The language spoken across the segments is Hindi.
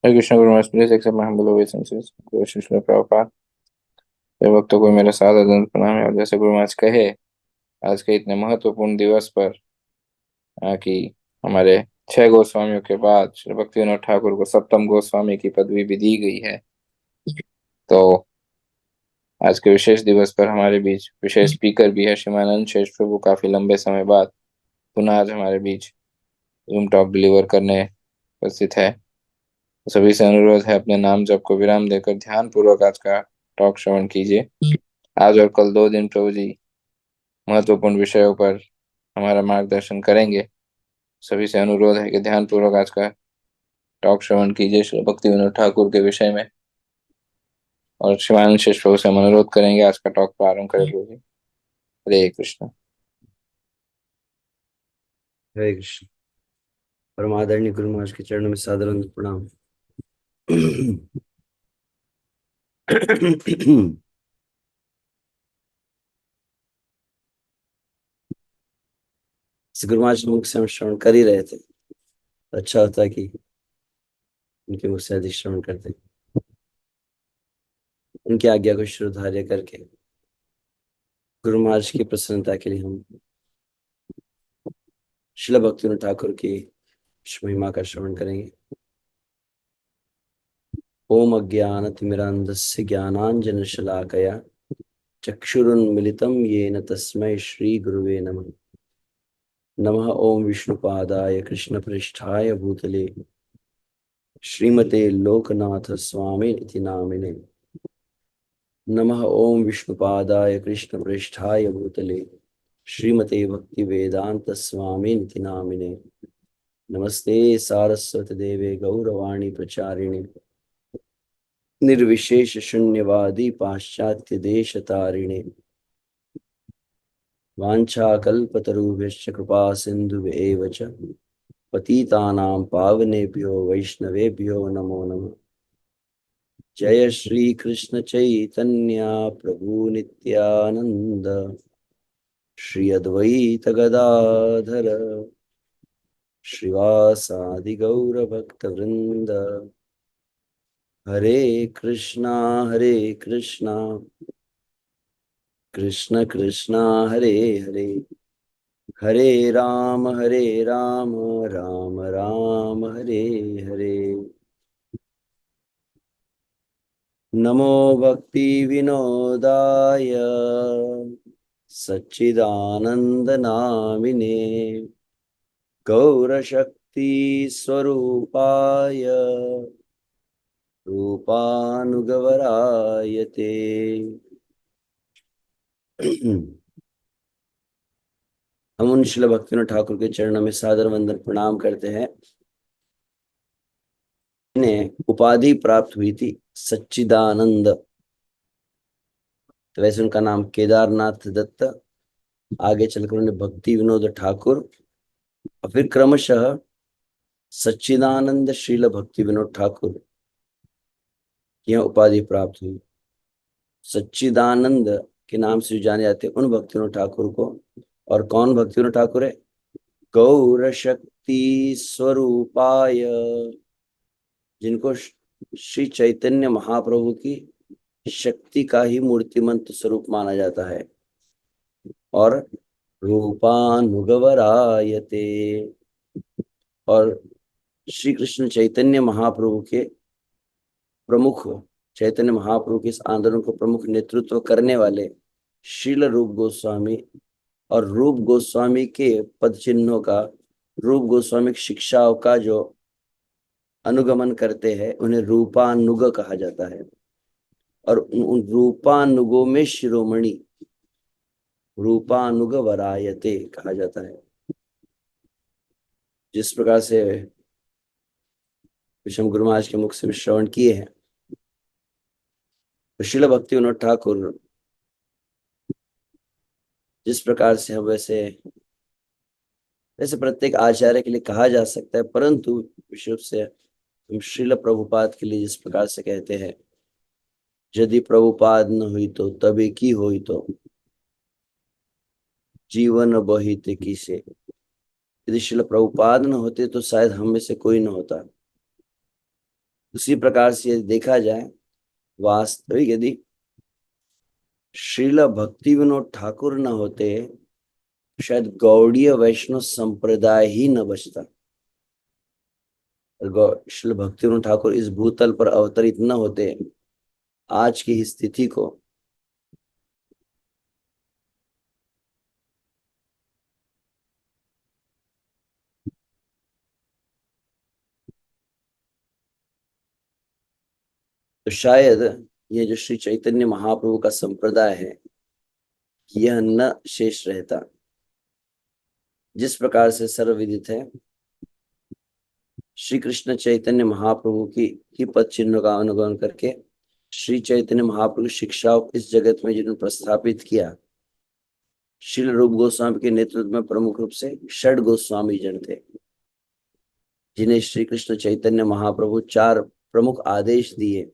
Hare Krishna Guru Maharaj, please accept my humble ओबेइसेंसेस। गुरु शिष्य प्रभुपाद, मेरे भक्तों को मेरा सादर दंड प्रणाम है। और जैसे गुरु महाराज कहे, आज के इतने महत्वपूर्ण दिवस पर कि हमारे 6 गोस्वामियों के बाद श्री भक्ति विनोद ठाकुर को सप्तम गोस्वामी की पदवी भी दी गई है। तो आज के विशेष दिवस पर हमारे बीच विशेष स्पीकर भी है श्रीमान अनंत शेष प्रभु। काफी लंबे समय बाद पुनः आज हमारे बीच जूम टॉक डिलीवर करने उपस्थित है। तो सभी से अनुरोध है, अपने नाम जप को विराम देकर ध्यान पूर्वक आज का टॉक श्रवण कीजिए। आज और कल 2 दिन प्रभु जी महत्वपूर्ण विषयों पर हमारा मार्गदर्शन करेंगे। सभी से अनुरोध है कि ध्यान पूर्वक आज का टॉक श्रवण कीजिए श्री भक्ति विनोद ठाकुर के विषय में। और शिवानंद शेष प्रभु से हम अनुरोध करेंगे, आज का टॉक प्रारंभ करें प्रभु जी। हरे कृष्ण। हरे कृष्ण। परम आदरणीय गुरु महाराज के चरणों में सादर प्रणाम। गुरु महाराज मुख से हम श्रवण कर ही रहे थे, अच्छा होता कि उनके मुख से अधिक श्रवण करते। उनकी आज्ञा को श्रद्धार्य करके गुरु महाराज की प्रसन्नता के लिए हम श्रील भक्तिविनोद ठाकुर की महिमा का श्रवण करेंगे। ओम अज्ञानतिमिरान्धस्य ज्ञानाञ्जनशलाकया चक्षुरुन्मिलितं येन तस्मै श्री गुरुवे नमः। नमः ओम विष्णुपादाय कृष्णप्रेष्ठाय भूतले श्रीमते लोकनाथ स्वामी इति नामिने। नमः ओम विष्णुपादाय कृष्णप्रेष्ठाय भूतले श्रीमते भक्ति वेदांत स्वामी इति नामिने। नमस्ते सारस्वती देवे गौरवाणी प्रचारिणे निर्विशेष शून्यवादी पाश्चात्य देश तारिणे। वाञ्छाकल्पतरुभ्यश्च कृपा सिन्धुभ्येव च पतितानां पावनेभ्यो वैष्णवेभ्यो नमो नमः। जय श्री कृष्ण चैतन्य प्रभु नित्यानंद श्री अद्वैत गदाधर श्रीवासादि गौर भक्त वृंद। हरे कृष्णा कृष्ण कृष्ण हरे हरे, हरे राम राम राम हरे हरे। नमो भक्ति विनोदाय सच्चिदानंद नामिने गौरशक्ति स्वरूपाय रूपानुगवरायते। हम उन श्रील भक्तिविनोद ठाकुर के चरणों में सादर वंदन प्रणाम करते हैं। इन्हें उपाधि प्राप्त हुई थी सच्चिदानंद, तो वैसे उनका नाम केदारनाथ दत्त, आगे चलकर उन्हें भक्ति विनोद ठाकुर और फिर क्रमशः सच्चिदानंद श्रील भक्ति विनोद ठाकुर की यह उपाधि प्राप्त हुई। सच्चिदानंद के नाम से जाने जाते उन भक्ति विनोद ठाकुर को। और कौन भक्ति विनोद ठाकुर है? गौर शक्ति स्वरूपाय, जिनको श्री चैतन्य महाप्रभु की शक्ति का ही मूर्तिमंत स्वरूप माना जाता है। और रूपानुगवरायते, और श्री कृष्ण चैतन्य महाप्रभु के प्रमुख, चैतन्य महाप्रभु के इस आंदोलन को प्रमुख नेतृत्व करने वाले श्रील रूप गोस्वामी और रूप गोस्वामी के पद चिन्हों का, रूप गोस्वामी शिक्षाओं का जो अनुगमन करते हैं उन्हें रूपानुग कहा जाता है। और उन रूपानुगों में शिरोमणि रूपानुग वरायते कहा जाता है। जिस प्रकार से विषम गुरु महाराज के मुख से श्रवण किए हैं, तो श्रील भक्ति विनोद ठाकुर जिस प्रकार से हम वैसे वैसे प्रत्येक आचार्य के लिए कहा जा सकता है, परंतु विशेष रूप से हम श्रील प्रभुपाद के लिए जिस प्रकार से कहते हैं, यदि प्रभुपाद न हुई तो तभी की हुई तो जीवन बहित किसे। यदि श्रील प्रभुपाद न होते तो शायद हम में से कोई न होता। उसी प्रकार से यदि देखा जाए, वास्तविक यदि श्रील भक्ति विनोद ठाकुर न होते, शायद गौड़ीय वैष्णव संप्रदाय ही न बचता। श्रील भक्ति विनोद ठाकुर इस भूतल पर अवतरित न होते, आज की स्थिति को तो शायद ये जो श्री चैतन्य महाप्रभु का संप्रदाय है, यह न शेष रहता। जिस प्रकार से सर्वविदित है, श्री कृष्ण चैतन्य महाप्रभु की ही पद चिन्हों का अनुगमन करके श्री चैतन्य महाप्रभु की शिक्षाओं इस जगत में जिन्होंने प्रस्थापित किया, श्रील रूप गोस्वामी के नेतृत्व में प्रमुख रूप से षड गोस्वामी जन थे, जिन्हें श्री कृष्ण चैतन्य महाप्रभु 4 प्रमुख आदेश दिए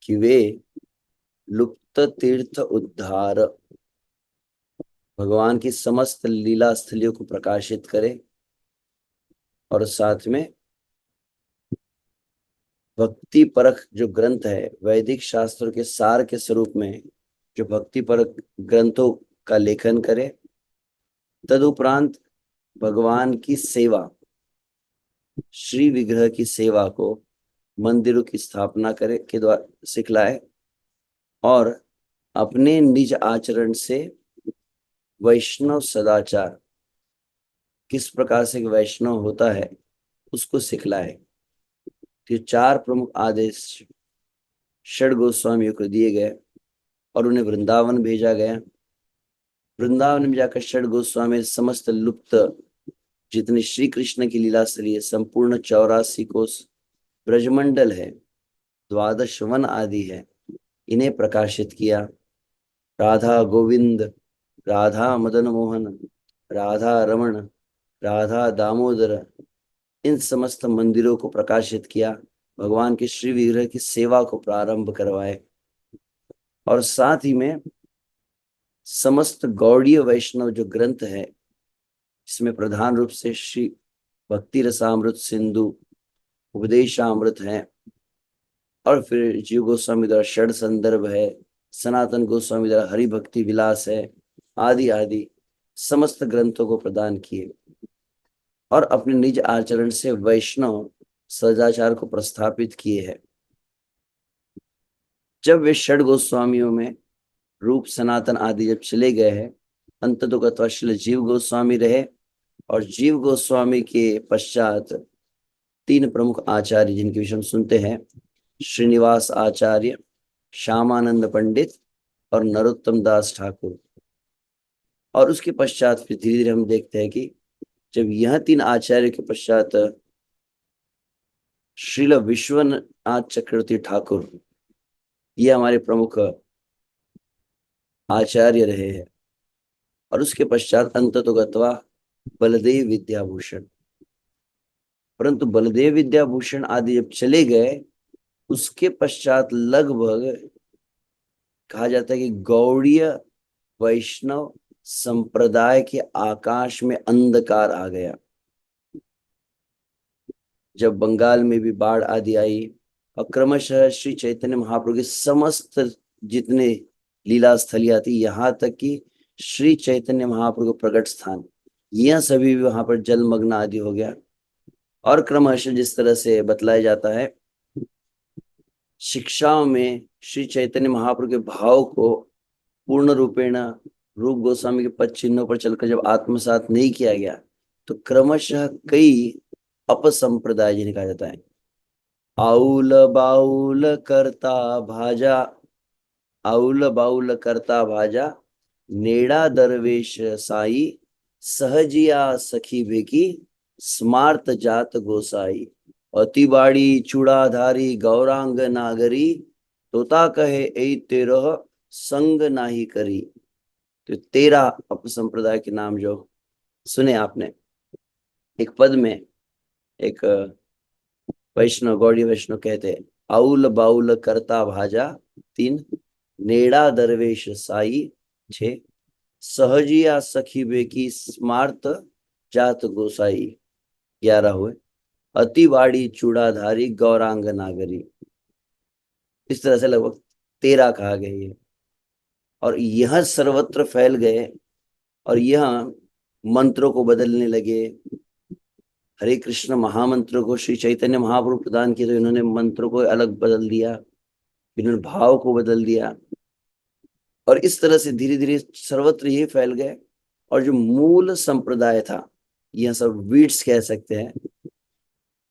कि वे लुप्त तीर्थ उद्धार, भगवान की समस्त लीला स्थलियों को प्रकाशित करें, और साथ में भक्ति परक जो ग्रंथ है, वैदिक शास्त्रों के सार के स्वरूप में जो भक्ति परक ग्रंथों का लेखन करे। तदुपरांत भगवान की सेवा, श्री विग्रह की सेवा को मंदिरों की स्थापना करे के द्वारा सिखलाए, और अपने निज आचरण से वैष्णव सदाचार, किस प्रकार से वैष्णव होता है, उसको सिखलाए। ये 4 प्रमुख आदेश षड गोस्वामियों को दिए गए और उन्हें वृंदावन भेजा गया। वृंदावन में जाकर षड गोस्वामी समस्त लुप्त जितनी श्री कृष्ण की लीला स्थली है, संपूर्ण 84 कोस ब्रजमंडल है, 12 वन आदि है, इन्हें प्रकाशित किया। राधा गोविंद, राधा मदन मोहन, राधा रमण, राधा दामोदर, इन समस्त मंदिरों को प्रकाशित किया, भगवान के श्री विग्रह की सेवा को प्रारंभ करवाए, और साथ ही में समस्त गौड़ीय वैष्णव जो ग्रंथ है, इसमें प्रधान रूप से श्री भक्ति रसामृत सिंधु, उपदेशामृत है, और फिर जीव गोस्वामी द्वारा षड संदर्भ है, सनातन गोस्वामी द्वारा हरि भक्ति विलास है, आदि आदि समस्त ग्रंथों को प्रदान किए, और अपने निज आचरण से वैष्णव सदाचार को प्रस्थापित किए हैं। जब वे षड गोस्वामियों में रूप सनातन आदि जब चले गए हैं, अंततोगत्वा श्री जीव गोस्वामी रहे, और जीव गोस्वामी के पश्चात 3 प्रमुख आचार्य जिनके विषय हम सुनते हैं, श्रीनिवास आचार्य, श्यामानंद पंडित और नरोत्तम दास ठाकुर। और उसके पश्चात फिर धीरे धीरे हम देखते हैं कि जब यह 3 आचार्य के पश्चात श्रील विश्वनाथ चक्रवर्ती ठाकुर, ये हमारे प्रमुख आचार्य रहे हैं, और उसके पश्चात अंततोगत्वा बलदेव विद्याभूषण। परंतु बलदेव विद्याभूषण आदि जब चले गए, उसके पश्चात लगभग कहा जाता है कि गौड़ीय वैष्णव संप्रदाय के आकाश में अंधकार आ गया। जब बंगाल में भी बाढ़ आदि आई, और क्रमशः श्री चैतन्य महाप्रभु के समस्त जितने लीला स्थलियां थी, यहाँ तक कि श्री चैतन्य महाप्रभु प्रकट स्थान, यह सभी भी वहां पर जलमग्न आदि हो गया। और क्रमशः जिस तरह से बतलाया जाता है शिक्षाओं में, श्री चैतन्य महाप्रभु के भाव को पूर्ण रूपेण रूप गोस्वामी के पद चिन्हों पर चलकर जब आत्मसात नहीं किया गया, तो क्रमशः कई अपसंप्रदाय जिन्हें कहा जाता है, आउल बाउल करता भाजा, आउल बाउल करता भाजा, नेड़ा दरवेश साई, सहजिया सखी बेकी, स्मार्त जात गोसाई, अतिबाड़ी चूड़ाधारी गौरांग नागरी, तोता कहे ए तेरह संग नाही करी। तो 13 अपसंप्रदाय के नाम जो सुने आपने, एक पद में एक वैष्णव, गौड़ी वैष्णव कहते, आउल बाउल करता भाजा 3, नेड़ा दरवेश साई 6, सहजिया सखी बेकी, स्मार्त जात गोसाई 11 हुए। अतिवाड़ी चूड़ाधारी गौरांग नागरी। इस तरह से लगभग 13 कहा गया ये। और यह सर्वत्र फैल गए और यह मंत्रों को बदलने लगे। हरे कृष्ण महामंत्र को श्री चैतन्य महाप्रभु प्रदान किए तो इन्होंने मंत्रों को अलग बदल दिया, इन्होंने भाव को बदल दिया और इस तरह से धीरे धीरे सर्वत्र ये फैल गए। और जो मूल संप्रदाय था, यह सब वीड्स कह सकते हैं,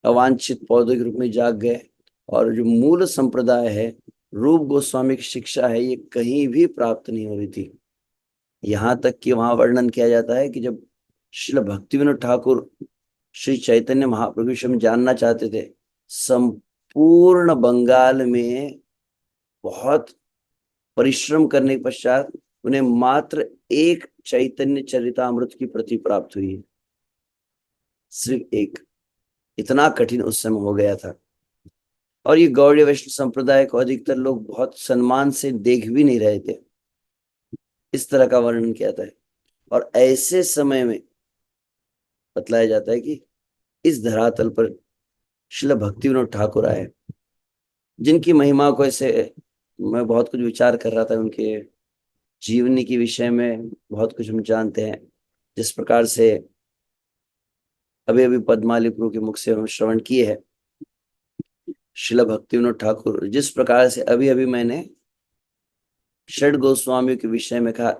अवांछित पौधे के रूप में जाग गए। और जो मूल संप्रदाय है, रूप गोस्वामी की शिक्षा है, ये कहीं भी प्राप्त नहीं हो रही थी। यहाँ तक कि वहां वर्णन किया जाता है कि जब श्रील भक्तिविनोद ठाकुर श्री चैतन्य महाप्रभु विषय में जानना चाहते थे, संपूर्ण बंगाल में बहुत परिश्रम करने के पश्चात उन्हें मात्र एक चैतन्य चरितामृत की प्रति प्राप्त हुई है, सिर्फ एक। इतना कठिन उस समय हो गया था। और ये गौड़ीय वैष्णव संप्रदाय को अधिकतर लोग बहुत सम्मान से देख भी नहीं रहे थे, इस तरह का वर्णन किया जाता है। और ऐसे समय में बतलाया जाता है कि इस धरातल पर श्रील भक्तिविनोद ठाकुर आए, जिनकी महिमा को ऐसे मैं बहुत कुछ विचार कर रहा था। उनके जीवनी के विषय में बहुत कुछ हम जानते हैं। जिस प्रकार से अभी अभी पद्माली प्रभु के मुख से हम श्रवण किए हैं, श्रील भक्तिविनोद ठाकुर जिस प्रकार से अभी अभी मैंने षड गोस्वामियों के विषय में कहा,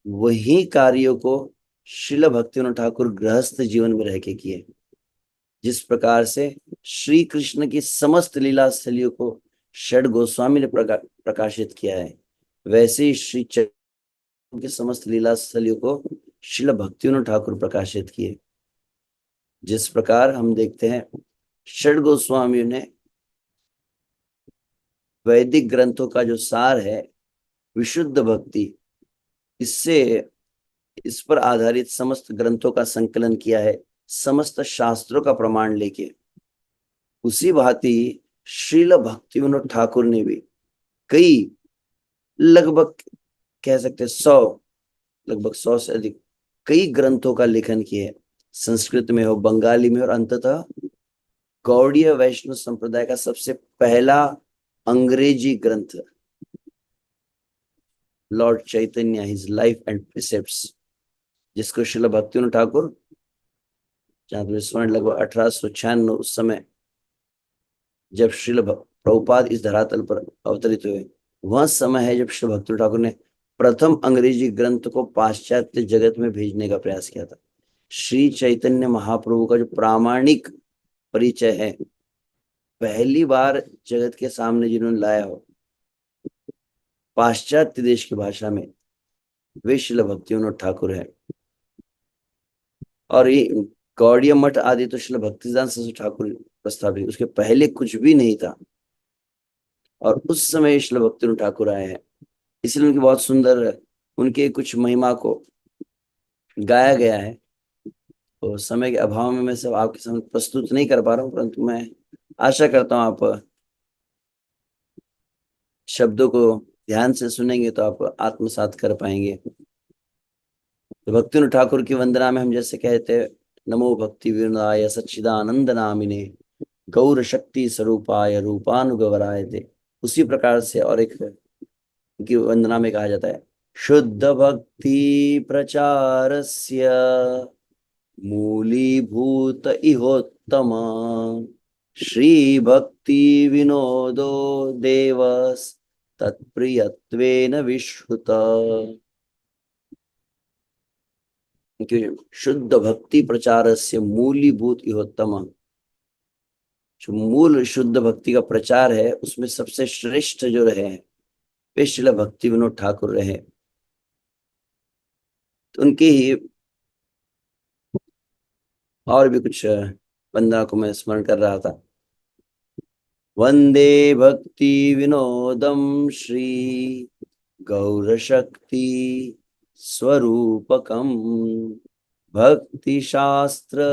वही कार्यों को श्रील भक्तिविनोद ठाकुर गृहस्थ जीवन में रह के किए। जिस प्रकार से श्री कृष्ण की समस्त लीला स्थलियों को षड गोस्वामी ने प्रकाशित किया है, वैसे ही श्री चैतन्य की समस्त लीला स्थलियों को श्रील भक्तिविनोद ठाकुर प्रकाशित किए। जिस प्रकार हम देखते हैं षड गोस्वामियों ने वैदिक ग्रंथों का जो सार है विशुद्ध भक्ति, इससे इस पर आधारित समस्त ग्रंथों का संकलन किया है, समस्त शास्त्रों का प्रमाण लेके। उसी भांति श्रील भक्तिविनोद ठाकुर ने भी कई, लगभग कह सकते 100, लगभग 100 से अधिक कई ग्रंथों का लेखन किया है, संस्कृत में हो, बंगाली में, और अंततः गौड़ीय वैष्णव संप्रदाय का सबसे पहला अंग्रेजी ग्रंथ lord Chaitanya his life and precepts, जिसको श्रील भक्तिविनोद ठाकुर, जहां तक स्वर्ण लगभग 1896 उस समय जब श्रील प्रभुपाद इस धरातल पर अवतरित हुए, वह समय है जब श्री भक्तिविनोद ठाकुर ने प्रथम अंग्रेजी ग्रंथ को पाश्चात्य जगत में भेजने का प्रयास किया था। श्री चैतन्य महाप्रभु का जो प्रामाणिक परिचय है, पहली बार जगत के सामने जिन्होंने लाया हो पाश्चात्य देश की भाषा में, वे श्रील भक्तिविनोद ठाकुर है। और ये गौड़ीय मठ आदि तो श्रील भक्तिदान सरस्वती ठाकुर प्रस्तावित, उसके पहले कुछ भी नहीं था। और उस समय श्रील भक्तिविनोद ठाकुर आए हैं, इसलिए उनकी बहुत सुंदर, उनके कुछ महिमा को गाया गया है। तो समय के अभाव में मैं सब आपके सामने प्रस्तुत नहीं कर पा रहा हूँ, परंतु मैं आशा करता हूँ आप शब्दों को ध्यान से सुनेंगे तो आप आत्मसात कर पाएंगे। तो भक्तिविनोद ठाकुर की वंदना में हम जैसे कहते हैं, नमो भक्ति विनोदाय सच्चिदानंद नामिने गौर शक्ति स्वरूपाय रूपानुगवराय दे, उसी प्रकार से और एक की वंदना में कहा जाता है, शुद्ध भक्ति प्रचारस्य मूलीभूत इहोत्तम श्री भक्ति विनोदो देवस तत्प्रियत्वेन विश्रुत। शुद्ध भक्ति प्रचारस्य मूलीभूत इहोत्तम, जो मूल शुद्ध भक्ति का प्रचार है उसमें सबसे श्रेष्ठ जो रहे हैं वे श्रील भक्तिविनोद ठाकुर रहे। तो उनकी ही और भी कुछ वंदना को मैं स्मरण कर रहा था। वंदे भक्ति विनोदम श्री गौर शक्ति स्वरूपकम भक्ति शास्त्र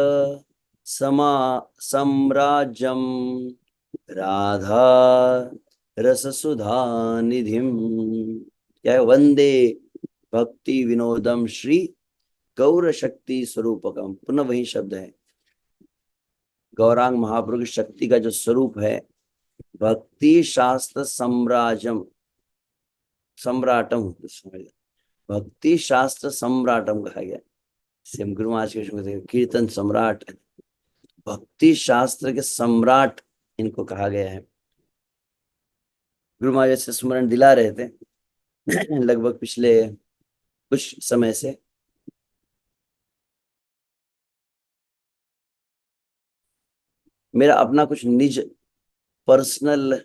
समा सम्राज्यम राधा रस सुधा निधिम। क्या है? वंदे भक्ति विनोदम श्री गौर शक्ति स्वरूपकम, पुनः वही शब्द है। गौरांग महाप्रभु की शक्ति का जो स्वरूप है, भक्ति शास्त्र सम्राटम, भक्ति शास्त्र सम्राटम कहा गया। सिम गुरु महाराज के कीर्तन सम्राट, भक्ति शास्त्र के सम्राट इनको कहा गया है। गुरु महाराज से स्मरण दिला रहे थे लगभग पिछले कुछ समय से। मेरा अपना कुछ निज पर्सनल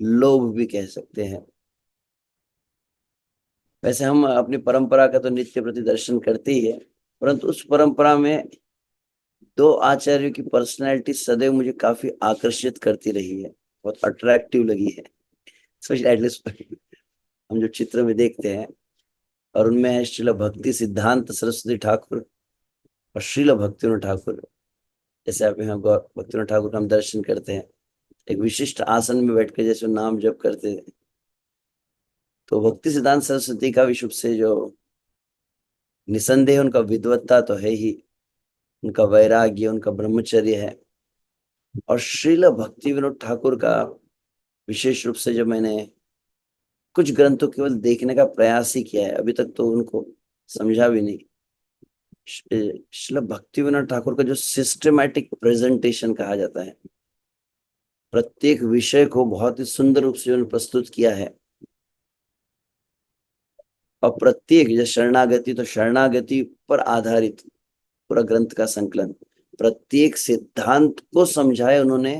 लोभ भी कह सकते हैं। वैसे हम अपनी परंपरा का तो नित्य प्रति दर्शन करते ही है, परंतु उस परंपरा में दो आचार्यों की पर्सनैलिटी सदैव मुझे काफी आकर्षित करती रही है, बहुत अट्रैक्टिव लगी है। स्पेशली एटलीस्ट हम जो चित्र में देखते हैं, और उनमें है श्रील भक्ति सिद्धांत सरस्वती ठाकुर और श्रील भक्तिविनोद ठाकुर। जैसे आप यहाँ भक्तिविनोद ठाकुर का हम दर्शन करते हैं, एक विशिष्ट आसन में बैठकर जैसे नाम जप करते थे, तो भक्ति सिद्धांत सरस्वती का विश्व से जो निसंदेह उनका विद्वत्ता तो है ही, उनका वैराग्य, उनका ब्रह्मचर्य है। और श्रील भक्ति विनोद ठाकुर का विशेष रूप से जब मैंने कुछ ग्रंथों केवल देखने का प्रयास ही किया है, अभी तक तो उनको समझा भी नहीं। श्रील भक्ति विनोद ठाकुर का जो सिस्टमैटिक प्रेजेंटेशन कहा जाता है, प्रत्येक विषय को बहुत ही सुंदर रूप से उन्होंने प्रस्तुत किया है। और प्रत्येक जैसे शरणागति, तो शरणागति पर आधारित पूरा ग्रंथ का संकलन, प्रत्येक सिद्धांत को समझाए उन्होंने।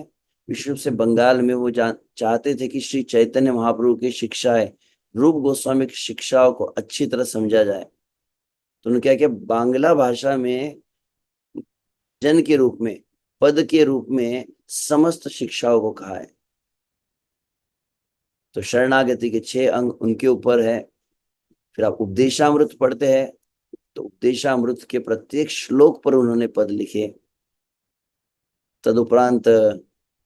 विशेष रूप से बंगाल में वो चाहते थे कि श्री चैतन्य महाप्रभु की शिक्षाएं, रूप गोस्वामी की शिक्षाओं को अच्छी तरह समझा जाए। तो उन्होंने क्या किया, बांग्ला भाषा में जन के रूप में, पद के रूप में समस्त शिक्षाओं को कहा है। तो शरणागति के 6 अंग उनके ऊपर है। फिर आप उपदेशामृत पढ़ते हैं, तो उपदेशामृत के प्रत्येक श्लोक पर उन्होंने पद लिखे। तदुपरांत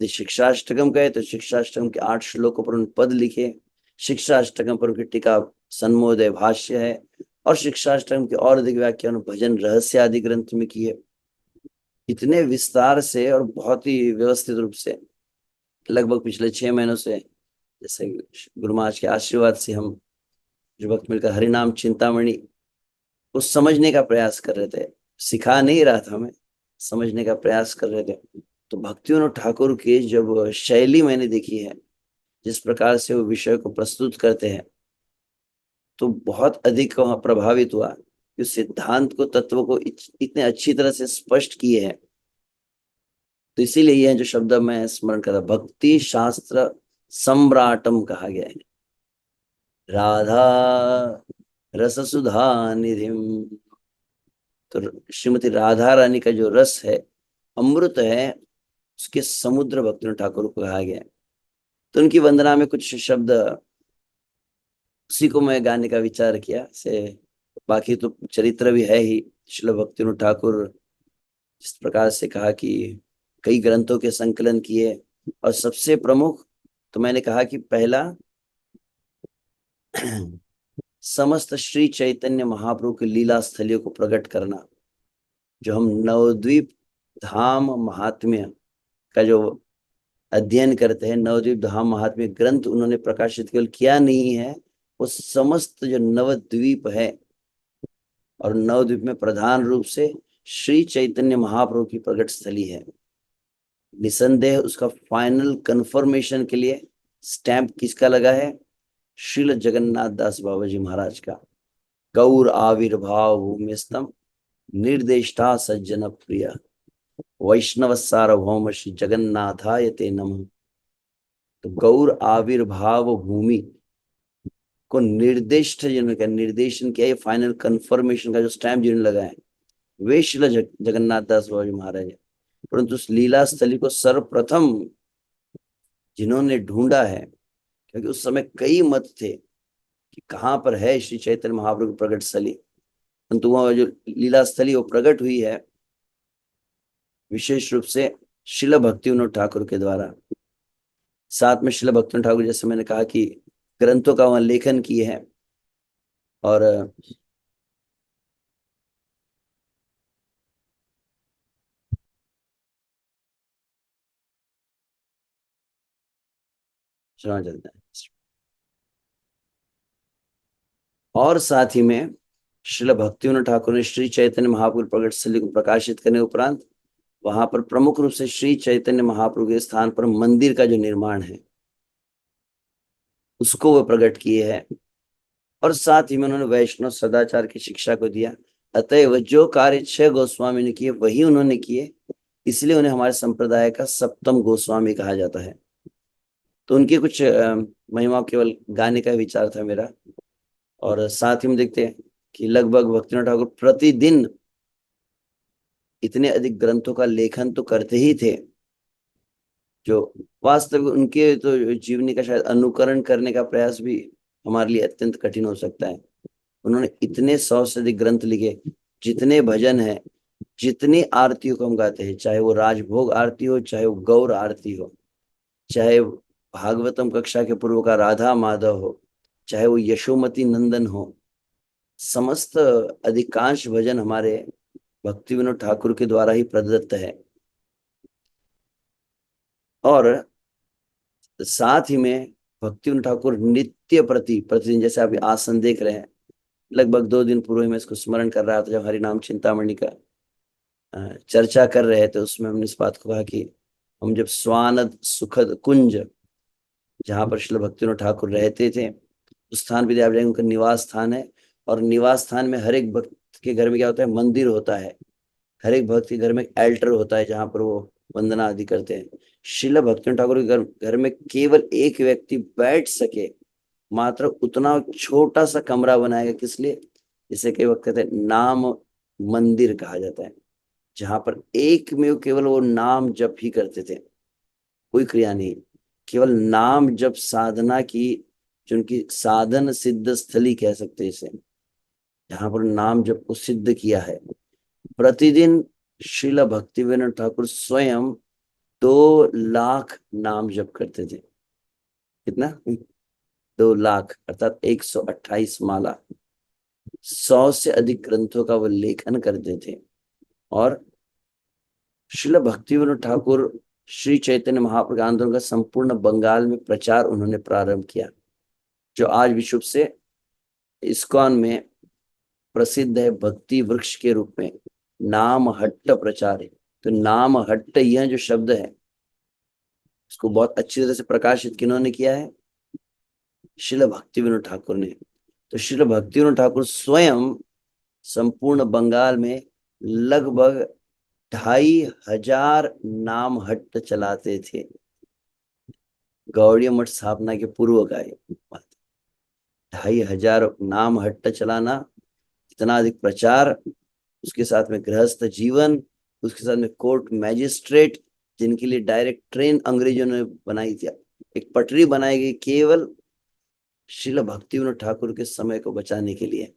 शिक्षाष्टकम का है, तो शिक्षाष्टकम के 8 श्लोकों पर उन्होंने पद लिखे। शिक्षाष्टकम पर उनकी टीका सन्मोदय भाष्य है, और शिक्षाष्टकम के और अधिक व्याख्यान भजन रहस्य आदि ग्रंथ में किए। इतने विस्तार से और बहुत ही व्यवस्थित रूप से लगभग पिछले 6 महीनों से, जैसे गुरु महाराज के आशीर्वाद से हम जो वक्त मिलकर हरिनाम चिंतामणि को समझने का प्रयास कर रहे थे, सिखा नहीं रहा था, हमें समझने का प्रयास कर रहे थे। तो भक्तिविनोद ठाकुर की जब शैली मैंने देखी है, जिस प्रकार से वो विषय को प्रस्तुत करते हैं, तो बहुत अधिक वहां प्रभावित हुआ कि सिद्धांत को, तत्व को इतने अच्छी तरह से स्पष्ट किए हैं। तो इसीलिए यह जो शब्द मैं स्मरण कर रहा, भक्ति शास्त्र सम्राटम कहा गया है। राधा रस सुधा निधिम, तो श्रीमती राधा रानी का जो रस है, अमृत है, उसके समुद्र भक्तिविनोद ठाकुर को कहा गया है। तो उनकी वंदना में कुछ शब्द उसी को मैं गाने का विचार किया से। बाकी तो चरित्र भी है ही, श्रील भक्तिविनोद ठाकुर जिस प्रकार से कहा कि कई ग्रंथों के संकलन किए, और सबसे प्रमुख तो मैंने कहा कि पहला समस्त श्री चैतन्य महाप्रभु की लीला स्थलियों को प्रकट करना। जो हम नवद्वीप धाम महात्म्य का जो अध्ययन करते हैं, नवद्वीप धाम महात्म्य ग्रंथ उन्होंने प्रकाशित केवल किया नहीं है, वो समस्त जो नवद्वीप है, और नवद्वीप में प्रधान रूप से श्री चैतन्य महाप्रभु की प्रकट स्थली है। निसंदेह उसका फाइनल कंफर्मेशन के लिए स्टैंप किसका लगा है, श्रील जगन्नाथ दास बाबा जी महाराज का। गौर आविर्भाव भूमिस्तम निर्देष्टा सज्जन प्रिय वैष्णव सार्वभौम श्री जगन्नाथाय ते नमः। तो गौर आविर्भाव भूमि को निर्दिष्ट जिन्होंने निर्देशन किया, ये फाइनल कंफर्मेशन का जो स्टैंप जिन्होंने लगाया, वे श्रील जगन्नाथ दास बाबा जी महाराज है। परंतु उस लीला स्थली को सर्वप्रथम जिन्होंने ढूंढा है, क्योंकि उस समय कई मत थे कि कहाँ पर है श्री चैतन्य महाप्रभु की प्रकट स्थली, परंतु वह जो लीला स्थली वो प्रकट हुई है विशेष रूप से श्रील भक्तिविनोद ठाकुर के द्वारा। साथ में श्रील भक्तिविनोद ठाकुर, जैसे मैंने कहा कि ग्रंथों का वह लेखन किए हैं, और श्रवण चलता है। और साथ ही में श्रील भक्तिविनोद ठाकुर ने श्री चैतन्य महाप्रभु प्रकट स्थली को प्रकाशित करने उपरांत वहां पर प्रमुख रूप से श्री चैतन्य महाप्रभु के स्थान पर मंदिर का जो निर्माण है उसको वो प्रकट किए हैं। और साथ ही में उन्होंने वैष्णव सदाचार की शिक्षा को दिया। अतएव जो कार्य 6 गोस्वामी ने किए वही उन्होंने किए, इसलिए उन्हें हमारे संप्रदाय का सप्तम गोस्वामी कहा जाता है। तो उनकी कुछ महिमा केवल गाने का विचार था मेरा। और साथ ही में देखते हैं कि लगभग भक्तिनाथ ठाकुर प्रतिदिन इतने अधिक ग्रंथों का लेखन तो करते ही थे, जो वास्तविक उनके तो जीवनी का शायद अनुकरण करने का प्रयास भी हमारे लिए अत्यंत कठिन हो सकता है। उन्होंने इतने 100 से अधिक ग्रंथ लिखे, जितने भजन है, जितनी आरतियों को हम गाते हैं, चाहे वो राजभोग आरती हो, चाहे वो गौर आरती हो, चाहे भागवतम कक्षा के पूर्व का राधा माधव हो, चाहे वो यशोमती नंदन हो, समस्त अधिकांश भजन हमारे भक्ति विनोद ठाकुर के द्वारा ही प्रदत्त है। और साथ ही में भक्ति विनोद ठाकुर नित्य प्रतिदिन, जैसे आप आसन देख रहे हैं, लगभग 2 दिन पूर्व में इसको स्मरण कर रहा था जब हरिनाम चिंतामणि का चर्चा कर रहे थे। उसमें हमने इस बात को कहा कि हम जब स्वानद सुखद कुंज, जहाँ पर श्रील भक्तिविनोद ठाकुर रहते थे, उस स्थान पर आप जाएंगे, उनका निवास स्थान है। और निवास स्थान में हर एक भक्त के घर में क्या होता है, मंदिर होता है। हर एक भक्त के घर में एल्टर होता है जहाँ पर वो वंदना आदि करते हैं। श्रील भक्तिविनोद ठाकुर के घर में केवल एक व्यक्ति बैठ सके, मात्र उतना छोटा सा कमरा बनाएगा। किस लिए? जिसे कई वक्त कहते हैं नाम मंदिर कहा जाता है, जहां पर एक में केवल वो नाम जप ही करते थे, कोई क्रिया नहीं, केवल नाम जप साधना की, जो उनकी साधन सिद्ध स्थली कह सकते हैं इसे, जहां पर नाम जप को सिद्ध किया है। प्रतिदिन श्रील भक्तिविनोद ठाकुर स्वयं 2 लाख नाम जप करते थे। कितना? 2 लाख, अर्थात 128 माला। 100 से अधिक ग्रंथों का वो लेखन करते थे। और श्रील भक्तिविनोद ठाकुर श्री चैतन्य महाप्रभु आंदोलन का संपूर्ण बंगाल में प्रचार उन्होंने प्रारंभ किया, जो आज विश्व से इस्कॉन में प्रसिद्ध है भक्ति वृक्ष के रूप में। नाम हट्ट प्रचार है। तो नाम हट्ट यह जो शब्द है, इसको बहुत अच्छी तरह से प्रकाशित किन्होंने किया है? श्रील भक्तिविनोद ठाकुर ने। तो श्रील भक्तिविनोद ठाकुर स्वयं संपूर्ण बंगाल में लगभग 2500 नाम हट्ट चलाते थे। गौड़ीय मठ स्थापना के पूर्व का ये बात। 2500 नाम हट्ट चलाना, इतना अधिक प्रचार, उसके साथ में गृहस्थ जीवन, उसके साथ में कोर्ट मैजिस्ट्रेट, जिनके लिए डायरेक्ट ट्रेन अंग्रेजों ने बनाई थी। एक पटरी बनाई गई केवल श्रील भक्तिविनोद ठाकुर के समय को बचाने के लिए।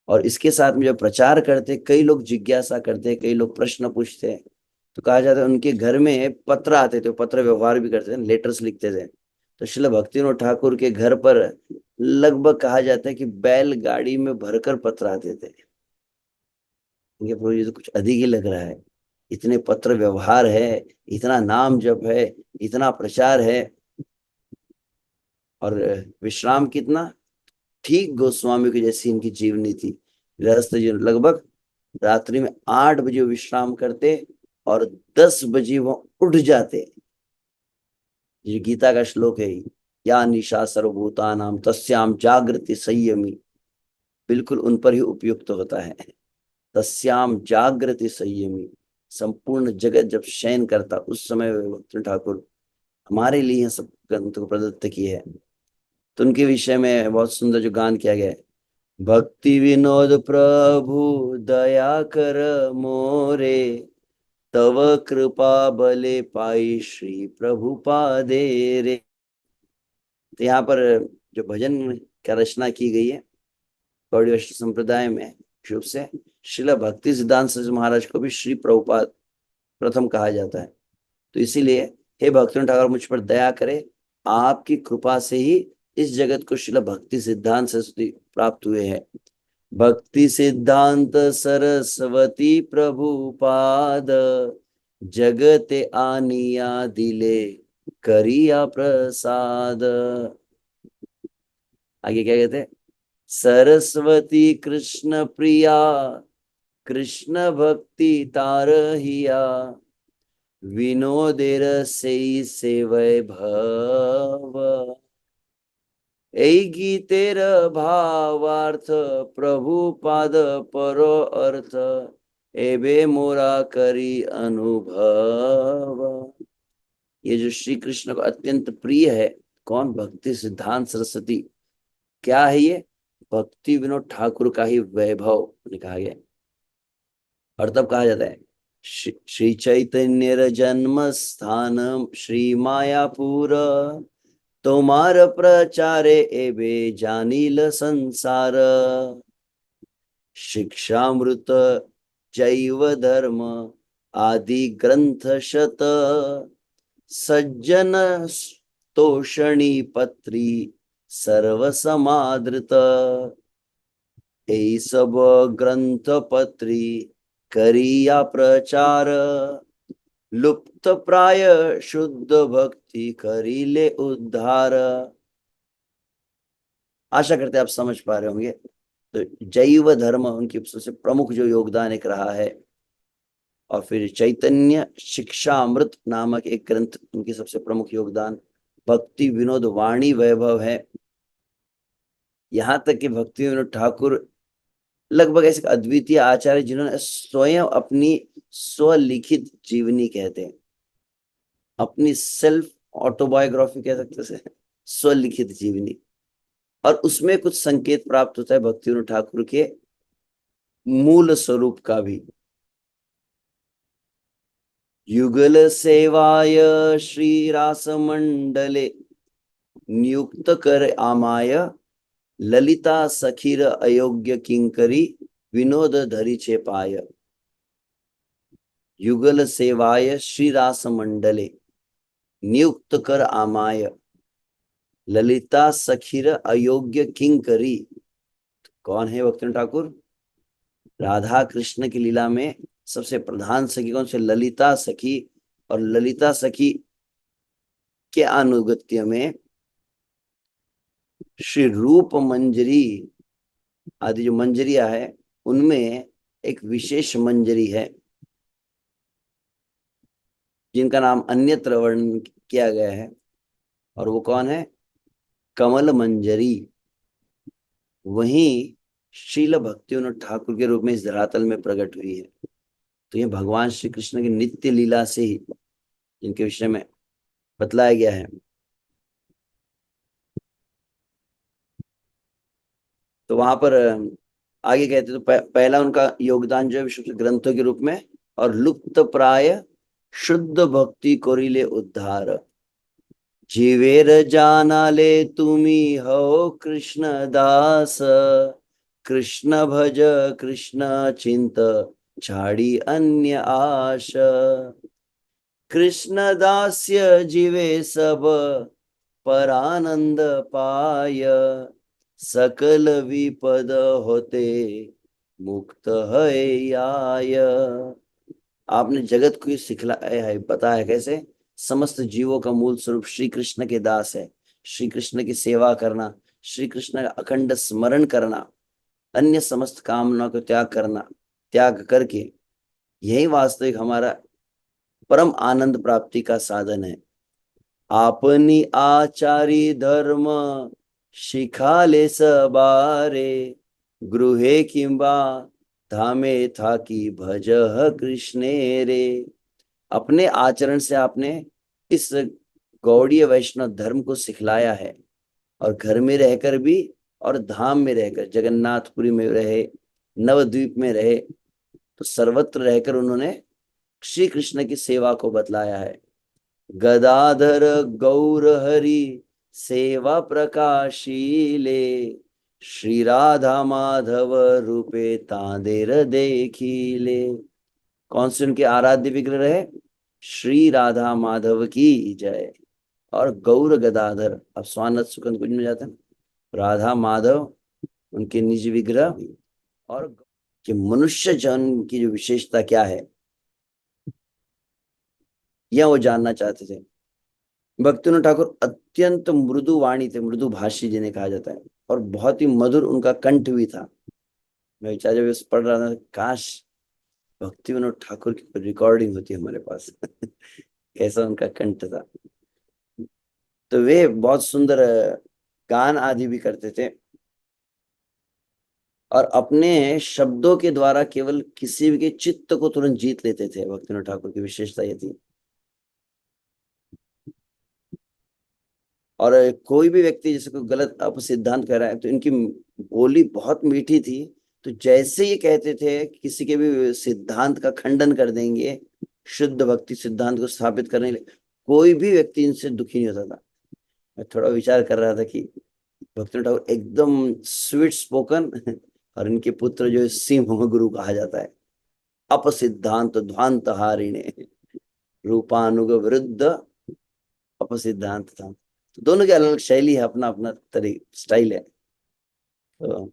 और इसके साथ में जब प्रचार करते, कई लोग जिज्ञासा करते, कई लोग प्रश्न पूछते, तो कहा जाता है उनके घर में पत्र आते थे, पत्र व्यवहार भी करते थे, लेटर्स लिखते थे। तो श्रील भक्तिविनोद ठाकुर के घर पर लगभग कहा जाता है कि बैलगाड़ी में भरकर पत्र आते थे। ये प्रभु जी तो कुछ अधिक ही लग रहा है, इतने पत्र व्यवहार है, इतना नाम जप है, इतना प्रचार है। और विश्राम कितना? ठीक गोस्वामी की जैसी इनकी जीवनी थी। गृहस्थ जीवन, लगभग रात्रि में 8 बजे विश्राम करते और 10 बजे वो उठ जाते। जो गीता का श्लोक है, या निशा सर्वभूतानाम तस्याम जागृति संयमी, बिल्कुल उन पर ही उपयुक्त होता है। तस्याम जागृति संयमी, संपूर्ण जगत जब शयन करता, उस समय भक्ति ठाकुर हमारे लिए सब ग्रंथ को प्रदत्त किए है। तो उनके विषय में बहुत सुंदर जो गान किया गया है, भक्ति विनोद प्रभु दया कर मोरे, तव कृपा बले पाई श्री प्रभु पादे रे। तो यहाँ पर जो भजन का रचना की गई है गौड़ीय वैष्णव संप्रदाय में, रूप से श्रील भक्ति सिद्धांत सरस्वती महाराज को भी श्री प्रभुपाद प्रथम कहा जाता है। तो इसीलिए हे भक्तिविनोद ठाकुर मुझ पर दया करे, आपकी कृपा से ही इस जगत को श्रील भक्ति सिद्धांत सरस्वती प्राप्त हुए हैं। भक्ति सिद्धांत सरस्वती प्रभुपाद, जगते आनिया दिले करिया प्रसाद। आगे क्या कहते हैं? सरस्वती कृष्ण प्रिया, कृष्ण भक्ति तारहिया, विनोदेर से वैभव। এই গীতের भावार्थ प्रभु पाद परो अर्थ, एबे मोरा करी अनुभव। ये जो श्री कृष्ण को अत्यंत प्रिय है, कौन? भक्ति सिद्धांत सरस्वती। क्या है ये? भक्ति विनोद ठाकुर का ही वैभव लिखा गया है। और तब कहा जाता है श्री चैतन्य जन्म स्थान श्री मायापुर, तोमार प्रचारे एबे जानिल संसार। शिक्षामृत जैव धर्म आदि ग्रंथ शत, सज्जन तोषणी पत्री सर्व समादृत। এই सब ग्रंथ पत्री करिया प्रचार, लुप्त प्राय शुद्ध भक्ति करिले उद्धार। आशा करते हैं आप समझ पा रहे होंगे। तो जैव धर्म उनकी सबसे प्रमुख जो योगदान एक रहा है, और फिर चैतन्य शिक्षा अमृत नामक एक ग्रंथ उनकी सबसे प्रमुख योगदान, भक्ति विनोद वाणी वैभव है। यहाँ तक कि भक्ति विनोद ठाकुर लगभग ऐसे अद्वितीय आचार्य जिन्होंने स्वयं अपनी स्वलिखित जीवनी कहते हैं, अपनी सेल्फ ऑटोबायोग्राफी कह सकते हैं, स्वलिखित जीवनी। और उसमें कुछ संकेत प्राप्त होता है भक्ति विनोद ठाकुर के मूल स्वरूप का भी। युगल सेवाय श्री रास मंडले, नियुक्त कर आमाय, ललिता सखीर अयोग्य किंकरी, विनोद धरी छे पाय। युगल सेवाय श्री रास मंडले, नियुक्त कर आमाय, ललिता सखीर अयोग्य किंकरी। कौन है भक्ति ठाकुर? राधा कृष्ण की लीला में सबसे प्रधान सखी कौन से? ललिता सखी। और ललिता सखी के अनुगत्य में श्री रूप मंजरी आदि जो मंजरिया है, उनमें एक विशेष मंजरी है जिनका नाम अन्यत्र वर्णन किया गया है, और वो कौन है? कमल मंजरी। वहीं शील भक्ति विनोद ठाकुर के रूप में इस धरातल में प्रकट हुई है। तो ये भगवान श्री कृष्ण की नित्य लीला से ही इनके विषय में बतलाया गया है। तो वहां पर आगे कहते तो पहला उनका योगदान जो है विशुद्ध ग्रंथों के रूप में, और लुप्त प्राय शुद्ध भक्ति कोरिले उद्धार। जीवेर जानाले तुमी हो कृष्ण दास, कृष्ण भज कृष्ण चिंत छाड़ी अन्य आश। कृष्ण दास्य जीवे सब परानंद पाय, सकल विपद होते मुक्त है आय। आपने जगत को सिखलाया है, बताया कैसे? समस्त जीवों का मूल स्वरूप श्री कृष्ण के दास है। श्री कृष्ण की सेवा करना, श्री कृष्ण का अखंड स्मरण करना, अन्य समस्त कामना को त्याग करना, त्याग करके यही वास्तविक हमारा परम आनंद प्राप्ति का साधन है। आपनी आचारी धर्म शिखाले सबारे, गृहे किंबा धामे था कि भज कृष्णे रे। अपने आचरण से आपने इस गौड़ीय वैष्णव धर्म को सिखलाया है, और घर में रहकर भी और धाम में रहकर, जगन्नाथपुरी में रहे, नवद्वीप में रहे, तो सर्वत्र रहकर उन्होंने श्री कृष्ण की सेवा को बतलाया है। गदाधर गौर हरि सेवा प्रकाशीले, श्री राधा माधव रूपे तांदेर देखीले। कौन से उनके आराध्य विग्रह रहे? श्री राधा माधव की जय। और गौर गदाधर, अब स्वानंद सुकंद कुंज में जाते हैं, राधा माधव उनके निज विग्रह। और कि मनुष्य जन्म की जो विशेषता क्या है, यह वो जानना चाहते थे। भक्तिविनोद ठाकुर अत्यंत मृदु वाणी थे, मृदु भाषी जिन्हें कहा जाता है, और बहुत ही मधुर उनका कंठ भी था। मैं विचार जब इस पढ़ रहा था, काश भक्ति विनोद ठाकुर की रिकॉर्डिंग होती हमारे पास। कैसा उनका कंठ था। तो वे बहुत सुंदर गान आदि भी करते थे, और अपने शब्दों के द्वारा केवल किसी भी के चित्त को तुरंत जीत लेते थे। भक्ति विनोद ठाकुर की विशेषता ये थी। और कोई भी व्यक्ति जैसे कोई गलत अपसिद्धांत कर रहा है, तो इनकी बोली बहुत मीठी थी। तो जैसे ये कहते थे किसी के भी सिद्धांत का खंडन कर देंगे, शुद्ध भक्ति सिद्धांत को स्थापित करने के लिए, कोई भी व्यक्ति इनसे दुखी नहीं होता था। मैं थोड़ा विचार कर रहा था कि भक्ति ठाकुर एकदम स्वीट स्पोकन, और इनके पुत्र जो है सिंह गुरु कहा जाता है। अपसिद्धांत ध्वांत हारिणे, रूपानुग विरुद्ध अपसिद्धांत था। तो दोनों की अलग अलग शैली है, अपना अपना स्टाइल है। तो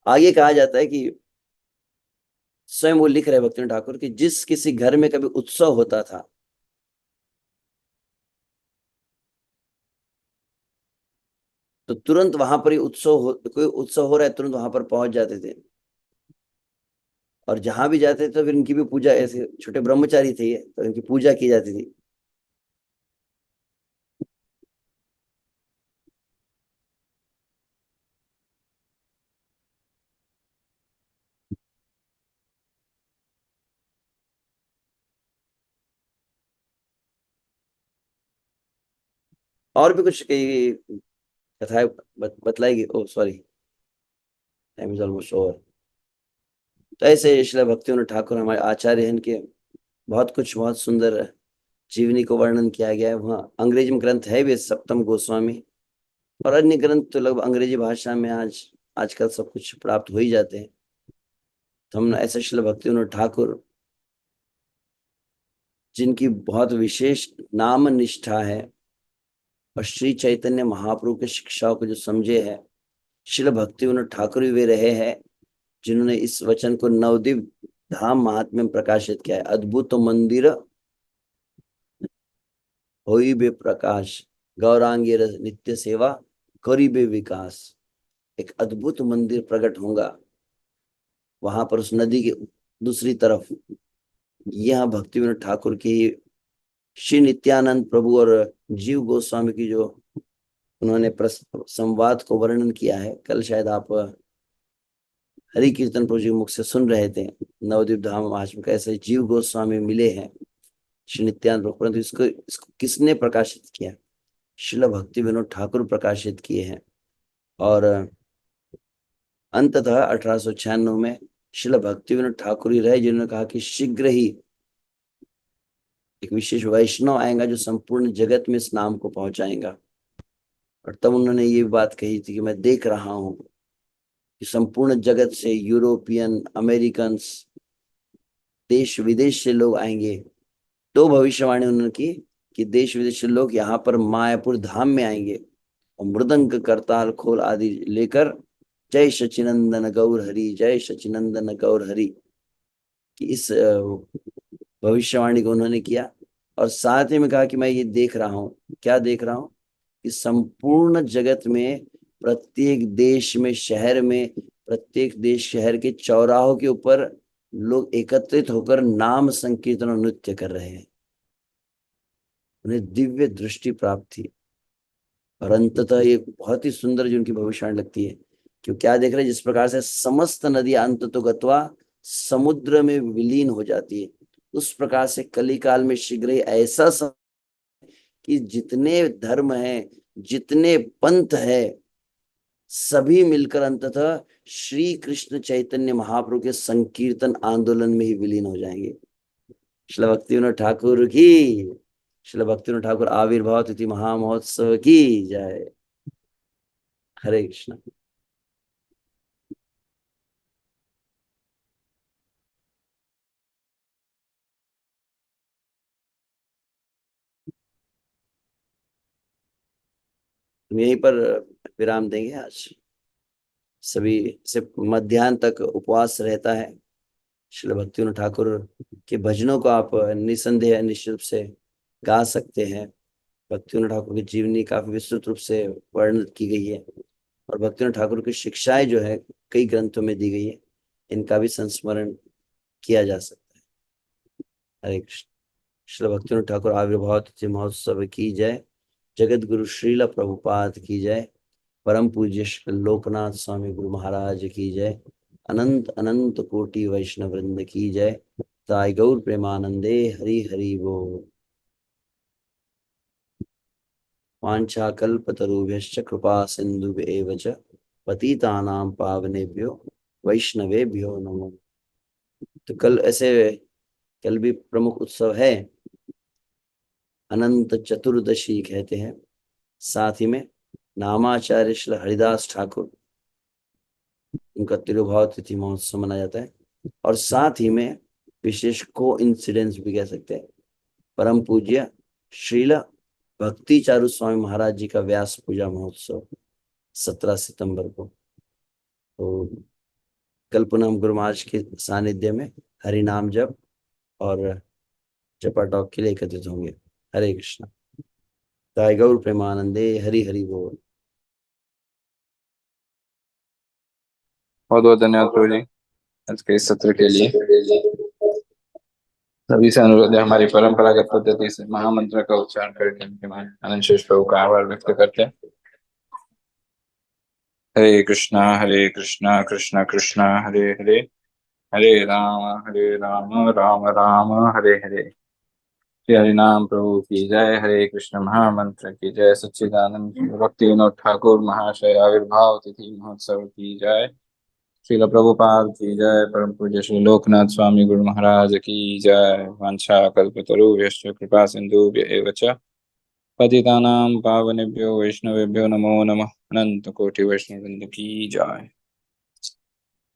आगे कहा जाता है कि स्वयं वो लिख रहे भक्ति ठाकुर कि जिस किसी घर में कभी उत्सव होता था, तो तुरंत वहां पर ही कोई उत्सव हो रहा है, तुरंत वहां पर पहुंच जाते थे। और जहां भी जाते थे तो फिर इनकी भी पूजा, ऐसे छोटे ब्रह्मचारी थे ये, तो इनकी पूजा की जाती थी। और भी कुछ कई कथाएं बतलाएगी। Oh sorry, time is almost over. तो ऐसे श्रील भक्तिविनोद ठाकुर हमारे आचार्य हैं, इनके बहुत कुछ बहुत सुंदर जीवनी को वर्णन किया गया है। वहाँ अंग्रेजी में ग्रंथ है भी, सप्तम गोस्वामी, और अन्य ग्रंथ तो लगभग अंग्रेजी भाषा में आजकल सब कुछ प्राप्त हो ही जाते हैं। तो हम ऐसे श्रील भक्तिविनोद ठाकुर, जिनकी बहुत विशेष नाम निष्ठा है, और श्री चैतन्य महाप्रभु के शिक्षाओं को जो समझे है, श्रील भक्तिविनोद ठाकुर भी वे रहे हैं जिन्होंने इस वचन को नवद्वीप धाम महात्म्य में प्रकाशित किया है। अद्भुत मंदिर होई बे प्रकाश, गौरांगी रस नित्य सेवा करी बे विकास। एक अद्भुत मंदिर प्रकट होगा वहां पर, उस नदी के दूसरी तरफ। यह भक्ति विनोद ठाकुर की, श्री नित्यानंद प्रभु और जीव गोस्वामी की जो उन्होंने संवाद को वर्णन किया है, कल शायद आप हरि कीर्तन प्रभु जी के मुख से सुन रहे थे। नवद्वीप धाम महात्म्य कैसे जीव गोस्वामी मिले हैं श्री नित्यानंद प्रभु, परंतु इसको किसने प्रकाशित किया? श्रील भक्ति विनोद ठाकुर प्रकाशित किए हैं। और अंततः 1896 में श्रील भक्ति विनोद ठाकुर ही रहे जिन्होंने कहा कि शीघ्र ही एक विशेष वैष्णव आएगा जो संपूर्ण जगत में इस नाम को पहुंचाएगा। और तब उन्होंने ये बात कही थी कि मैं देख रहा हूं कि संपूर्ण जगत से यूरोपियन, अमेरिकन, देश विदेश से लोग आएंगे। तो भविष्यवाणी उन्होंने की कि देश विदेश से लोग यहाँ पर मायापुर धाम में आएंगे, और मृदंग करताल खोल आदि लेकर जय सचिनंदन गौर हरि, जय सचिनंदन गौर हरि कि इस भविष्यवाणी को उन्होंने किया। और साथ ही में कहा कि मैं ये देख रहा हूँ, क्या देख रहा हूँ, कि संपूर्ण जगत में, प्रत्येक देश में, शहर में, प्रत्येक देश शहर के चौराहों के ऊपर लोग एकत्रित होकर नाम संकीर्तन और नृत्य कर रहे हैं। उन्हें दिव्य दृष्टि प्राप्त थी। और अंततः ये बहुत ही सुंदर जो उनकी भविष्यवाणी लगती है, क्यों क्या देख रहे हैं, जिस प्रकार से समस्त नदी अंत तो गत्वा समुद्र में विलीन हो जाती है, उस प्रकार से कलिकाल में शीघ्र ही ऐसा कि जितने धर्म हैं, जितने पंथ है, सभी मिलकर अंततः श्री कृष्ण चैतन्य महाप्रभु के संकीर्तन आंदोलन में ही विलीन हो जाएंगे। श्रील भक्तिविनोद ठाकुर की, श्रील भक्तिविनोद ठाकुर आविर्भाव तिथि महामहोत्सव की जय। हरे कृष्ण। हम यहीं पर विराम देंगे आज। सभी से मध्याह्न तक उपवास रहता है। श्रील भक्तिविनोद ठाकुर के भजनों को आप निसंदेह निश्चित रूप से गा सकते हैं। भक्तिविनोद ठाकुर की जीवनी काफी विस्तृत रूप से वर्णित की गई है और भक्तिविनोद ठाकुर की शिक्षाएं जो है कई ग्रंथों में दी गई है, इनका भी संस्मरण किया जा सकता है। हरे कृष्ण। श्री भक्तिविनोद ठाकुर आविर्भाव तिथि महोत्सव की जय। जगत गुरु श्रील प्रभुपाद की जय। परम पूज्य श्री लोकनाथ स्वामी गुरु महाराज की जय। अनंत अनंत कोटि वैष्णव वृंद की जय। ताई गौर प्रेमानंदे हरि हरि बोल। वाञ्छाकल्पतरुभ्यश्च कृपा सिन्धुभ्येव च पतितानां पावनेभ्यो वैष्णवेभ्यो नमो। तो कल भी प्रमुख उत्सव है, अनंत चतुर्दशी कहते हैं। साथ ही में नामाचार्य श्री हरिदास ठाकुर, उनका तिरुभाव तिथि महोत्सव मनाया जाता है। और साथ ही में विशेष को इंसिडेंस भी कह सकते हैं, परम पूज्य श्रील भक्ति चारू स्वामी महाराज जी का व्यास पूजा महोत्सव 17 सितंबर को। तो कल पुनः हम गुरु महाराज के सानिध्य में हरि नाम जप और जपा टॉक के लिए एकत्रित होंगे। हरे कृष्ण। ताई गौर प्रेमानंदे हरि हरि बोल। बहुत बहुत धन्यवाद प्रभु जी आज के इस सत्र के लिए। सभी से अनुरोध है, हमारी परंपरागत पद्धति से महामंत्र का उच्चारण करके अनंत शेष प्रभु का आभार व्यक्त करते हैं। हरे कृष्णा कृष्णा कृष्णा हरे हरे, हरे राम राम राम हरे हरे। श्री हरिनाम प्रभु की जय। हरे कृष्ण महामंत्र की जय। सच्चिदानंद भक्ति विनोद ठाकुर महाशय आविर्भाव तिथि महोत्सव की जय। श्रील प्रभुपाद की जय। परम पूज्य श्री लोकनाथ स्वामी गुरु महाराज की जय। वांछा कल्पतरुभ्यश्च कृपा सिन्धुभ्य एव च पतितानां पावनेभ्यो वैष्णवेभ्यो नमो नमः। अनंत कोटि वैष्णव वृंद की जय।